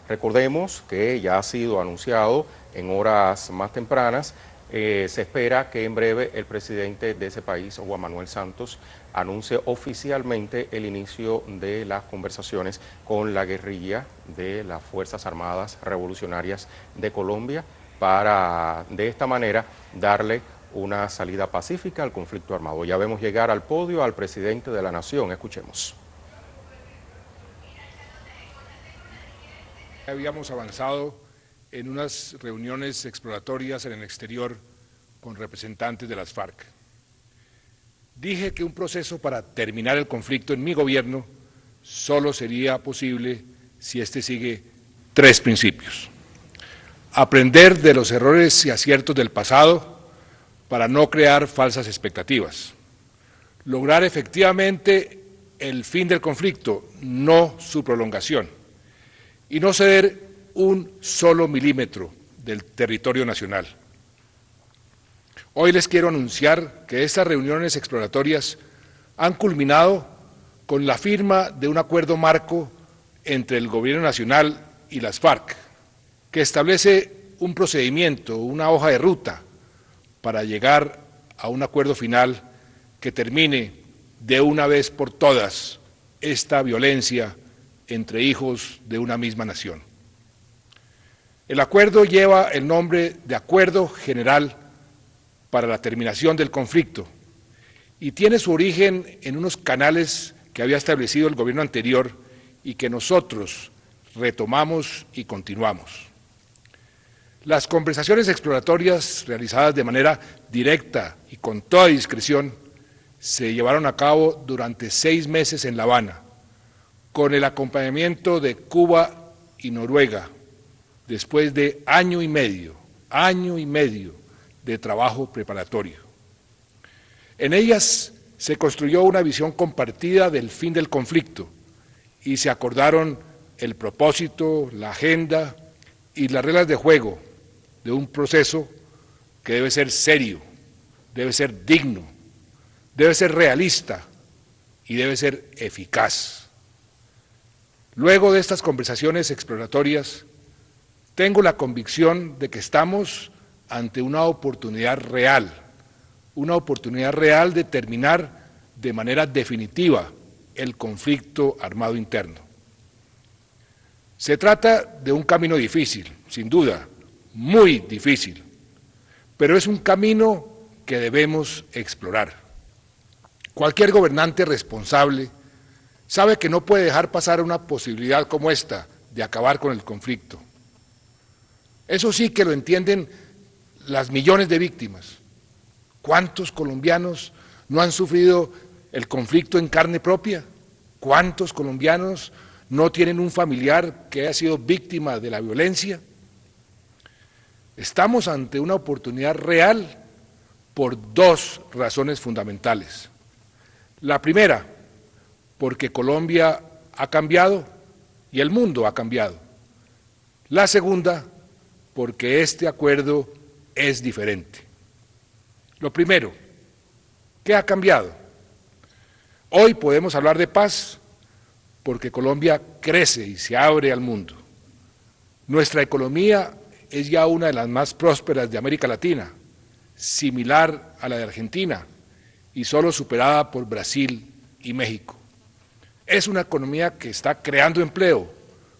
Recordemos que ya ha sido anunciado en horas más tempranas. Se espera que en breve el presidente de ese país, Juan Manuel Santos, anuncie oficialmente el inicio de las conversaciones con la guerrilla de las Fuerzas Armadas Revolucionarias de Colombia para, de esta manera, darle una salida pacífica al conflicto armado. Ya vemos llegar al podio al presidente de la nación. Escuchemos. Habíamos avanzado en unas reuniones exploratorias en el exterior con representantes de las FARC. Dije que un proceso para terminar el conflicto en mi gobierno solo sería posible si este sigue 3 principios. Aprender de los errores y aciertos del pasado para no crear falsas expectativas. Lograr efectivamente el fin del conflicto, no su prolongación. Y no ceder un solo milímetro del territorio nacional. Hoy les quiero anunciar que estas reuniones exploratorias han culminado con la firma de un acuerdo marco entre el Gobierno Nacional y las FARC, que establece un procedimiento, una hoja de ruta para llegar a un acuerdo final que termine de una vez por todas esta violencia entre hijos de una misma nación. El acuerdo lleva el nombre de Acuerdo General para la Terminación del Conflicto y tiene su origen en unos canales que había establecido el gobierno anterior y que nosotros retomamos y continuamos. Las conversaciones exploratorias realizadas de manera directa y con toda discreción se llevaron a cabo durante 6 meses en La Habana, con el acompañamiento de Cuba y Noruega, después de año y medio de trabajo preparatorio. En ellas se construyó una visión compartida del fin del conflicto y se acordaron el propósito, la agenda y las reglas de juego de un proceso que debe ser serio, debe ser digno, debe ser realista y debe ser eficaz. Luego de estas conversaciones exploratorias, tengo la convicción de que estamos ante una oportunidad real de terminar de manera definitiva el conflicto armado interno. Se trata de un camino difícil, sin duda, muy difícil, pero es un camino que debemos explorar. Cualquier gobernante responsable sabe que no puede dejar pasar una posibilidad como esta de acabar con el conflicto. Eso sí que lo entienden las millones de víctimas. ¿Cuántos colombianos no han sufrido el conflicto en carne propia? ¿Cuántos colombianos no tienen un familiar que haya sido víctima de la violencia? Estamos ante una oportunidad real por 2 razones fundamentales. La primera, porque Colombia ha cambiado y el mundo ha cambiado. La segunda, porque este acuerdo es diferente. Lo primero, ¿qué ha cambiado? Hoy podemos hablar de paz porque Colombia crece y se abre al mundo. Nuestra economía es ya una de las más prósperas de América Latina, similar a la de Argentina y solo superada por Brasil y México. Es una economía que está creando empleo,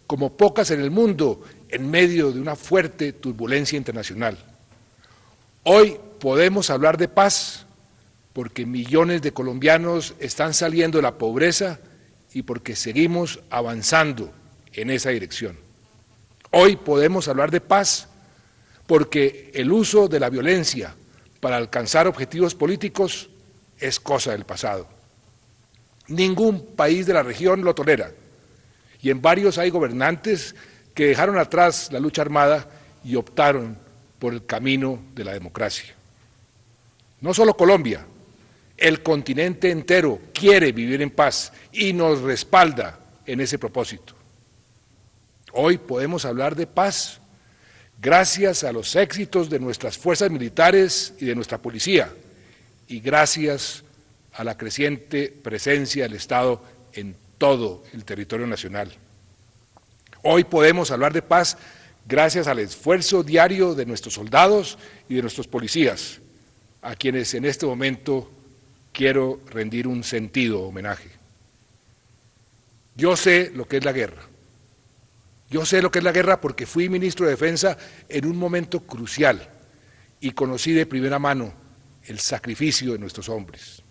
como pocas en el mundo, en medio de una fuerte turbulencia internacional. Hoy podemos hablar de paz porque millones de colombianos están saliendo de la pobreza y porque seguimos avanzando en esa dirección. Hoy podemos hablar de paz porque el uso de la violencia para alcanzar objetivos políticos es cosa del pasado. Ningún país de la región lo tolera y en varios hay gobernantes que dejaron atrás la lucha armada y optaron por el camino de la democracia. No solo Colombia, el continente entero quiere vivir en paz y nos respalda en ese propósito. Hoy podemos hablar de paz gracias a los éxitos de nuestras fuerzas militares y de nuestra policía y gracias a la creciente presencia del Estado en todo el territorio nacional. Hoy podemos hablar de paz gracias al esfuerzo diario de nuestros soldados y de nuestros policías, a quienes en este momento quiero rendir un sentido homenaje. Yo sé lo que es la guerra. Yo sé lo que es la guerra porque fui ministro de Defensa en un momento crucial y conocí de primera mano el sacrificio de nuestros hombres.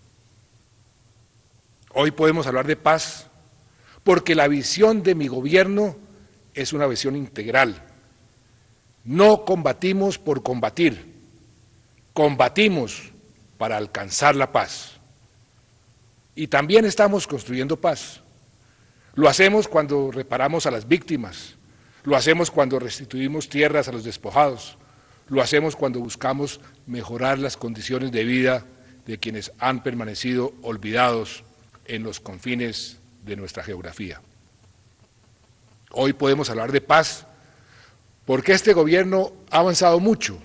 Hoy podemos hablar de paz porque la visión de mi gobierno es una visión integral. No combatimos por combatir, combatimos para alcanzar la paz. Y también estamos construyendo paz. Lo hacemos cuando reparamos a las víctimas, lo hacemos cuando restituimos tierras a los despojados, lo hacemos cuando buscamos mejorar las condiciones de vida de quienes han permanecido olvidados en los confines de nuestra geografía. Hoy podemos hablar de paz porque este gobierno ha avanzado mucho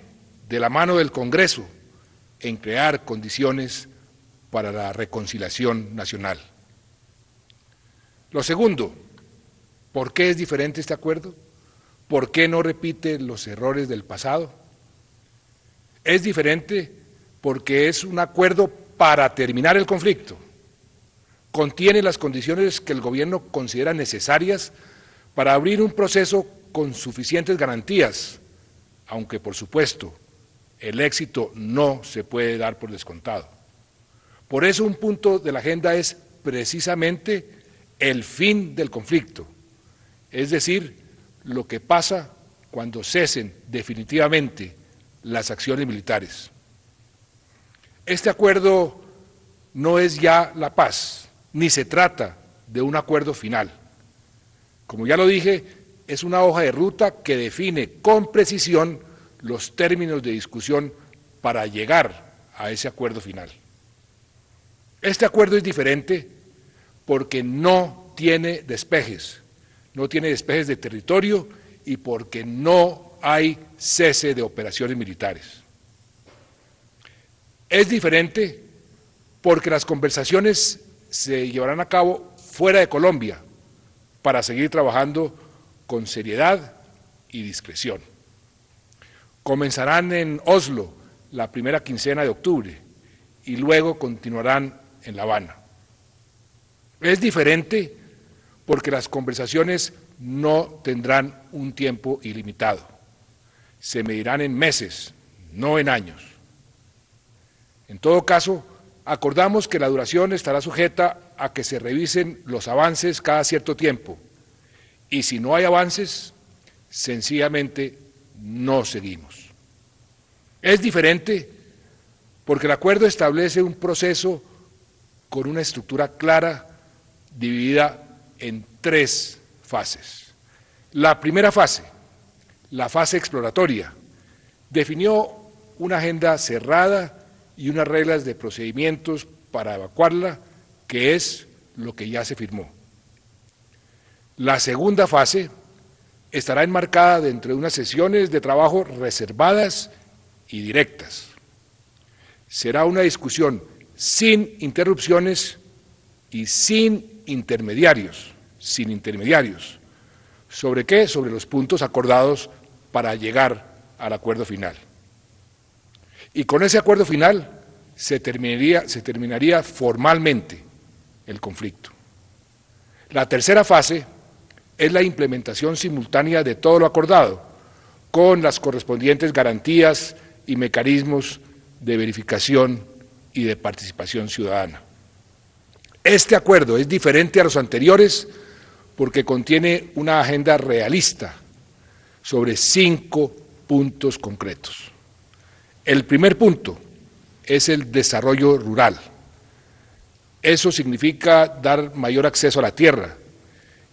de la mano del Congreso en crear condiciones para la reconciliación nacional. Lo segundo, ¿por qué es diferente este acuerdo? ¿Por qué no repite los errores del pasado? Es diferente porque es un acuerdo para terminar el conflicto. Contiene las condiciones que el gobierno considera necesarias para abrir un proceso con suficientes garantías, aunque por supuesto el éxito no se puede dar por descontado. Por eso un punto de la agenda es precisamente el fin del conflicto, es decir, lo que pasa cuando cesen definitivamente las acciones militares. Este acuerdo no es ya la paz, ni se trata de un acuerdo final. Como ya lo dije, es una hoja de ruta que define con precisión los términos de discusión para llegar a ese acuerdo final. Este acuerdo es diferente porque no tiene despejes de territorio y porque no hay cese de operaciones militares. Es diferente porque las conversaciones se llevarán a cabo fuera de Colombia para seguir trabajando con seriedad y discreción. Comenzarán en Oslo la primera quincena de octubre y luego continuarán en La Habana. Es diferente porque las conversaciones no tendrán un tiempo ilimitado. Se medirán en meses, no en años. En todo caso, acordamos que la duración estará sujeta a que se revisen los avances cada cierto tiempo y si no hay avances, sencillamente no seguimos. Es diferente porque el acuerdo establece un proceso con una estructura clara dividida en 3 fases. La primera fase, la fase exploratoria, definió una agenda cerrada y unas reglas de procedimientos para evacuarla, que es lo que ya se firmó. La segunda fase estará enmarcada dentro de unas sesiones de trabajo reservadas y directas. Será una discusión sin interrupciones y sin intermediarios. ¿Sobre qué? Sobre los puntos acordados para llegar al acuerdo final. Y con ese acuerdo final se terminaría formalmente el conflicto. La tercera fase es la implementación simultánea de todo lo acordado, con las correspondientes garantías y mecanismos de verificación y de participación ciudadana. Este acuerdo es diferente a los anteriores porque contiene una agenda realista sobre 5 puntos concretos. El primer punto es el desarrollo rural. Eso significa dar mayor acceso a la tierra,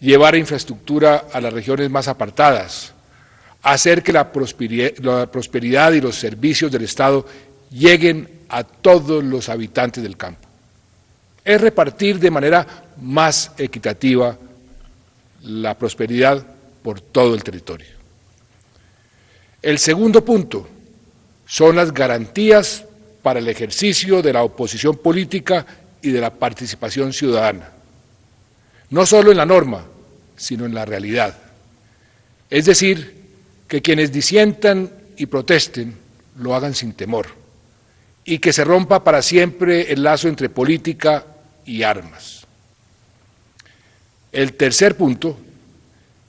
llevar infraestructura a las regiones más apartadas, hacer que la prosperidad y los servicios del Estado lleguen a todos los habitantes del campo. Es repartir de manera más equitativa la prosperidad por todo el territorio. El segundo punto son las garantías para el ejercicio de la oposición política y de la participación ciudadana, no solo en la norma, sino en la realidad. Es decir, que quienes disientan y protesten lo hagan sin temor y que se rompa para siempre el lazo entre política y armas. El tercer punto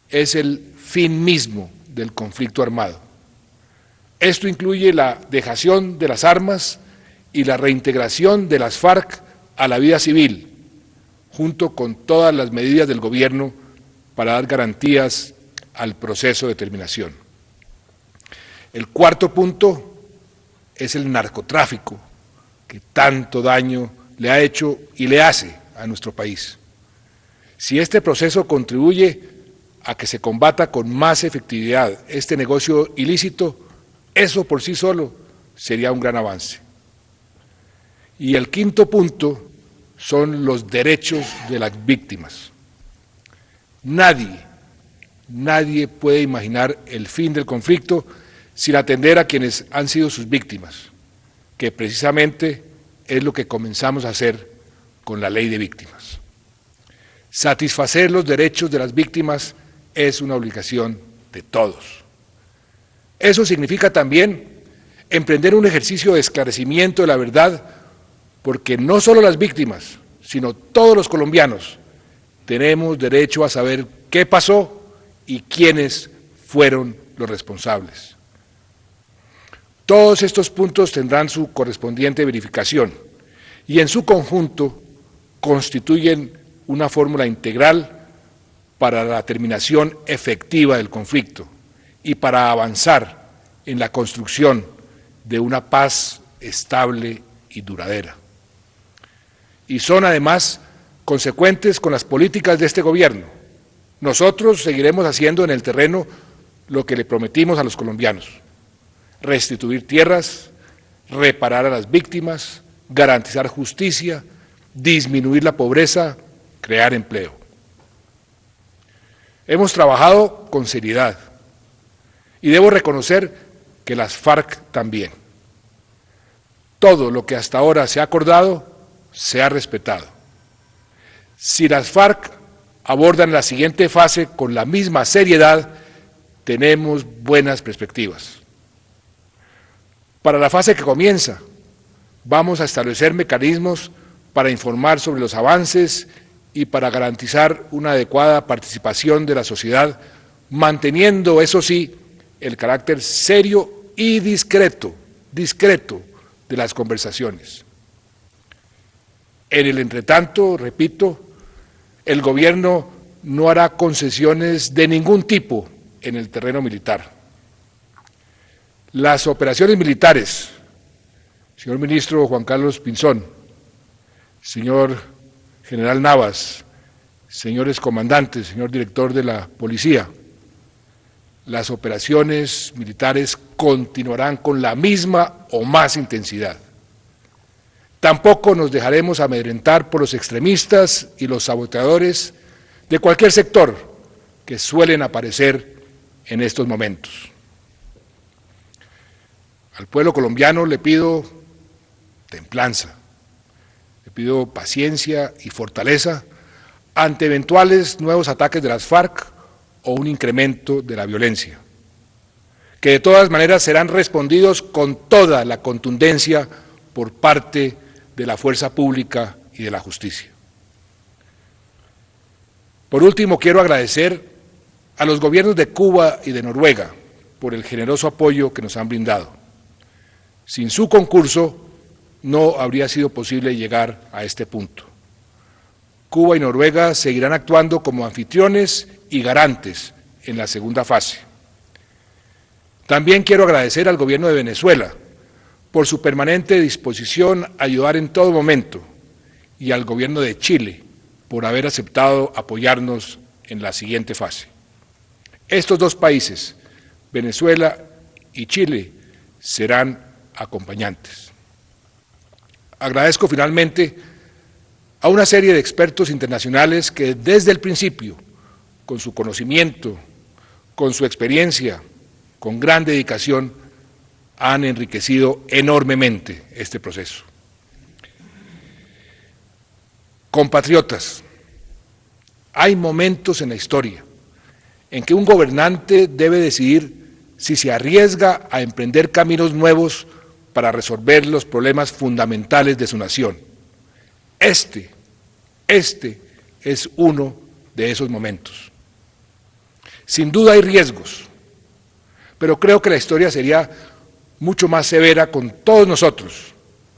es el fin mismo del conflicto armado. Esto incluye la dejación de las armas y la reintegración de las FARC a la vida civil, junto con todas las medidas del gobierno para dar garantías al proceso de terminación. El cuarto punto es el narcotráfico, que tanto daño le ha hecho y le hace a nuestro país. Si este proceso contribuye a que se combata con más efectividad este negocio ilícito, eso por sí solo sería un gran avance. Y el quinto punto son los derechos de las víctimas. Nadie puede imaginar el fin del conflicto sin atender a quienes han sido sus víctimas, que precisamente es lo que comenzamos a hacer con la Ley de Víctimas. Satisfacer los derechos de las víctimas es una obligación de todos. Eso significa también emprender un ejercicio de esclarecimiento de la verdad, porque no solo las víctimas, sino todos los colombianos tenemos derecho a saber qué pasó y quiénes fueron los responsables. Todos estos puntos tendrán su correspondiente verificación y en su conjunto constituyen una fórmula integral para la terminación efectiva del conflicto y para avanzar en la construcción de una paz estable y duradera. Y son además consecuentes con las políticas de este gobierno. Nosotros seguiremos haciendo en el terreno lo que le prometimos a los colombianos: restituir tierras, reparar a las víctimas, garantizar justicia, disminuir la pobreza, crear empleo. Hemos trabajado con seriedad y debo reconocer que las FARC también. Todo lo que hasta ahora se ha acordado se ha respetado. Si las FARC abordan la siguiente fase con la misma seriedad, tenemos buenas perspectivas. Para la fase que comienza, vamos a establecer mecanismos para informar sobre los avances y para garantizar una adecuada participación de la sociedad, manteniendo, eso sí, el carácter serio y discreto de las conversaciones. En el entretanto, repito, el gobierno no hará concesiones de ningún tipo en el terreno militar. Las operaciones militares, señor ministro Juan Carlos Pinzón, señor general Navas, señores comandantes, señor director de la policía, las operaciones militares continuarán con la misma o más intensidad. Tampoco nos dejaremos amedrentar por los extremistas y los saboteadores de cualquier sector que suelen aparecer en estos momentos. Al pueblo colombiano le pido templanza, le pido paciencia y fortaleza ante eventuales nuevos ataques de las FARC o un incremento de la violencia, que de todas maneras serán respondidos con toda la contundencia por parte de la fuerza pública y de la justicia. Por último, quiero agradecer a los gobiernos de Cuba y de Noruega por el generoso apoyo que nos han brindado. Sin su concurso no habría sido posible llegar a este punto. Cuba y Noruega seguirán actuando como anfitriones y garantes en la segunda fase. También quiero agradecer al gobierno de Venezuela por su permanente disposición a ayudar en todo momento y al gobierno de Chile por haber aceptado apoyarnos en la siguiente fase. Estos dos países, Venezuela y Chile, serán acompañantes. Agradezco finalmente a una serie de expertos internacionales que desde el principio, con su conocimiento, con su experiencia, con gran dedicación, han enriquecido enormemente este proceso. Compatriotas, hay momentos en la historia en que un gobernante debe decidir si se arriesga a emprender caminos nuevos para resolver los problemas fundamentales de su nación. Este es uno de esos momentos. Sin duda hay riesgos, pero creo que la historia sería mucho más severa con todos nosotros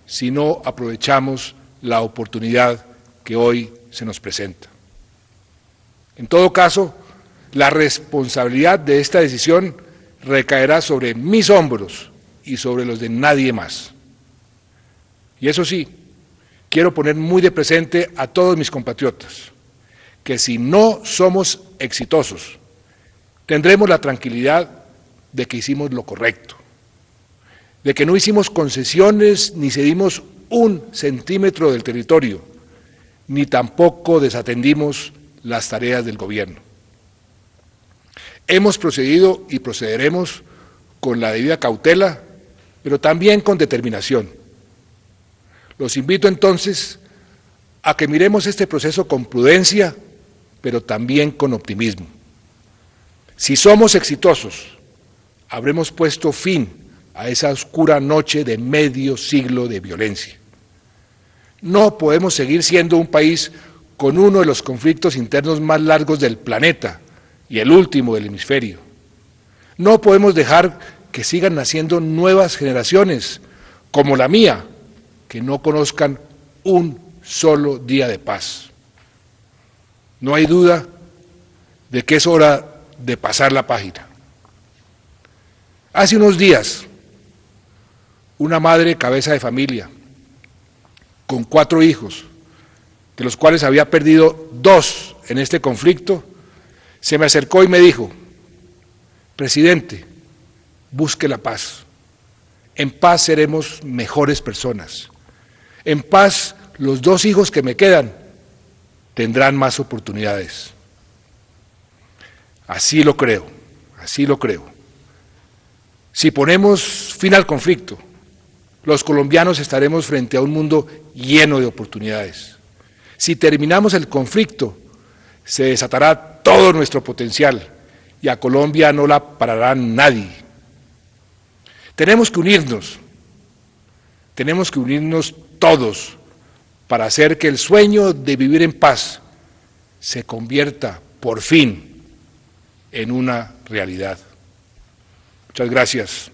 si no aprovechamos la oportunidad que hoy se nos presenta. En todo caso, la responsabilidad de esta decisión recaerá sobre mis hombros y sobre los de nadie más. Y eso sí, quiero poner muy de presente a todos mis compatriotas, que si no somos exitosos, tendremos la tranquilidad de que hicimos lo correcto, de que no hicimos concesiones ni cedimos un centímetro del territorio, ni tampoco desatendimos las tareas del gobierno. Hemos procedido y procederemos con la debida cautela, pero también con determinación. Los invito entonces a que miremos este proceso con prudencia, pero también con optimismo. Si somos exitosos, habremos puesto fin a esa oscura noche de medio siglo de violencia. No podemos seguir siendo un país con uno de los conflictos internos más largos del planeta y el último del hemisferio. No podemos dejar que sigan naciendo nuevas generaciones, como la mía, que no conozcan un solo día de paz. No hay duda de que es hora de pasar la página. Hace unos días, una madre cabeza de familia, con 4 hijos, de los cuales había perdido 2 en este conflicto, se me acercó y me dijo: presidente, busque la paz. En paz seremos mejores personas. En paz, los 2 hijos que me quedan tendrán más oportunidades. Así lo creo, así lo creo. Si ponemos fin al conflicto, los colombianos estaremos frente a un mundo lleno de oportunidades. Si terminamos el conflicto, se desatará todo nuestro potencial y a Colombia no la parará nadie. Tenemos que unirnos todos para hacer que el sueño de vivir en paz se convierta por fin en una realidad. Muchas gracias.